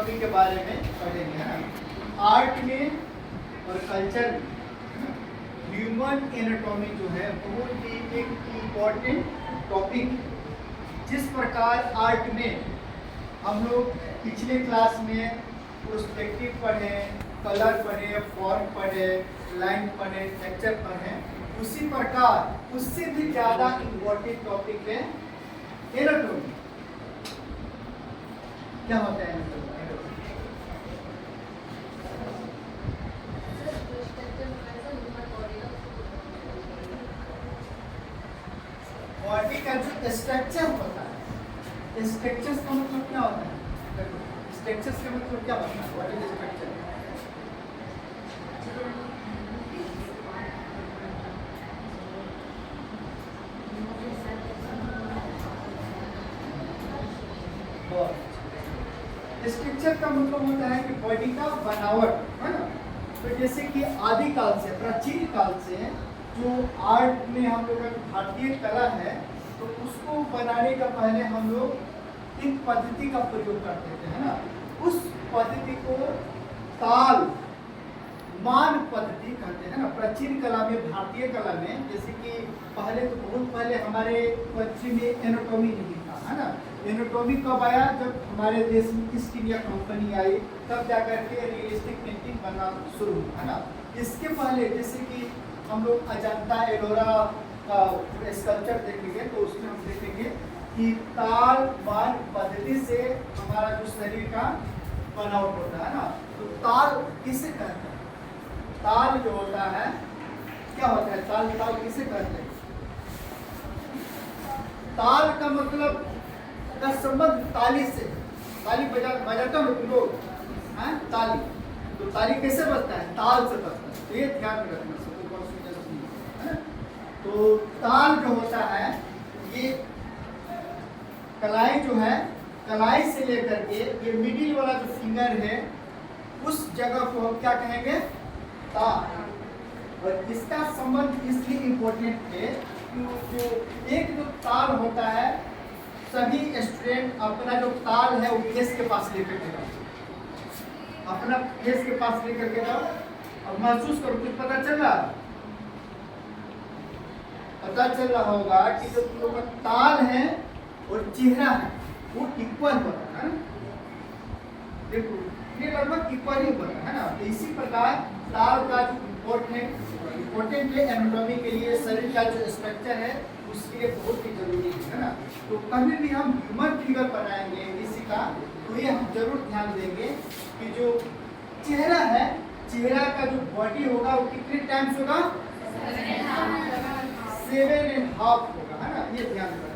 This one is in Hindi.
एनाटॉमी के बारे में पढ़ेंगे, है ना। आर्ट में और कल्चर में ह्यूमन एनाटॉमी जो है बहुत ही एक इम्पॉर्टेंट टॉपिक। जिस प्रकार आर्ट में हम लोग पिछले क्लास में पर्सपेक्टिव पढ़े, कलर पढ़े, फॉर्म पढ़े, लाइन पढ़े, टेक्सचर पढ़े, उसी प्रकार उससे भी ज़्यादा इम्पोर्टेंट टॉपिक है एनाटॉमी। क्या होता है एनाटॉमी? बॉडी का जो स्ट्रक्चर होता है, स्ट्रक्चर का मतलब क्या होता है? स्ट्रक्चर का मतलब क्या होता है? What is structure? स्ट्रक्चर का मतलब होता है कि बॉडी का बनावट, है ना। तो जैसे कि आदिकाल से, प्राचीन काल से जो आर्ट में हम लोग का भारतीय कला है, तो उसको बनाने का पहले हम लोग एक पद्धति का प्रयोग करते थे, है ना। उस पद्धति को ताल मान पद्धति कहते हैं ना। प्राचीन कला में, भारतीय कला में, जैसे कि पहले तो बहुत पहले हमारे पश्चिम में एनाटॉमी नहीं था, है ना। एनाटॉमी कब आया? जब हमारे देश में ईस्ट इंडिया कंपनी आई, तब जाकर के रियलिस्टिक पेंटिंग बनना शुरू हुआ, है ना। इसके पहले जैसे कि हम लोग अजंता एलोरा का स्कल्पचर देखेंगे तो उसमें हम देखेंगे कि ताल मान पद्धति से हमारा जो शरीर का बनावट होता है ना। तो ताल किसे कहते हैं? ताल जो होता है क्या होता है? ताल किसे कहते हैं? ताल का मतलब का संबंध ताली से, ताली बजाता हूँ लोग, हैं ताली, तो ताली कैसे बजता है? ताल से बजता है। तो ये ध्यान में रखना, सबको बहुत सुंदर है। तो ताल जो होता है, ये कलाई जो है, कलाई से लेकर के ये मिडिल वाला जो फिंगर है, उस जगह को हम क्या कहेंगे? ताल। और इसका संबंध इसलिए इम्पोर्टेंट है कि जो एक जो ताल होता है, सभी स्टूडेंट अपना जो ताल है वो फेस के पास लेकर के जाओ, अपना फेस के पास लेकर के जाओ। अब महसूस करो, कुछ पता चल रहा? पता चल रहा होगा कि जो तुम लोग का ताल है और चेहरा है वो इक्वल होता है ना। देखो ये लगभग इक्वल ही होता है ना। तो इसी प्रकार ताल का जो इम्पोर्टेंट है एनाटॉमी के लिए, शरीर का जो स्ट्रक्चर है उसके लिए बहुत ही जरूरी है ना। तो कभी भी हम ह्यूमन फिगर बनाएंगे किसी का, तो ये हम जरूर ध्यान देंगे कि जो चेहरा है, चेहरा का जो बॉडी होगा वो कितने टाइम्स होगा? 7.5 होगा, है ना। ये ध्यान रखना।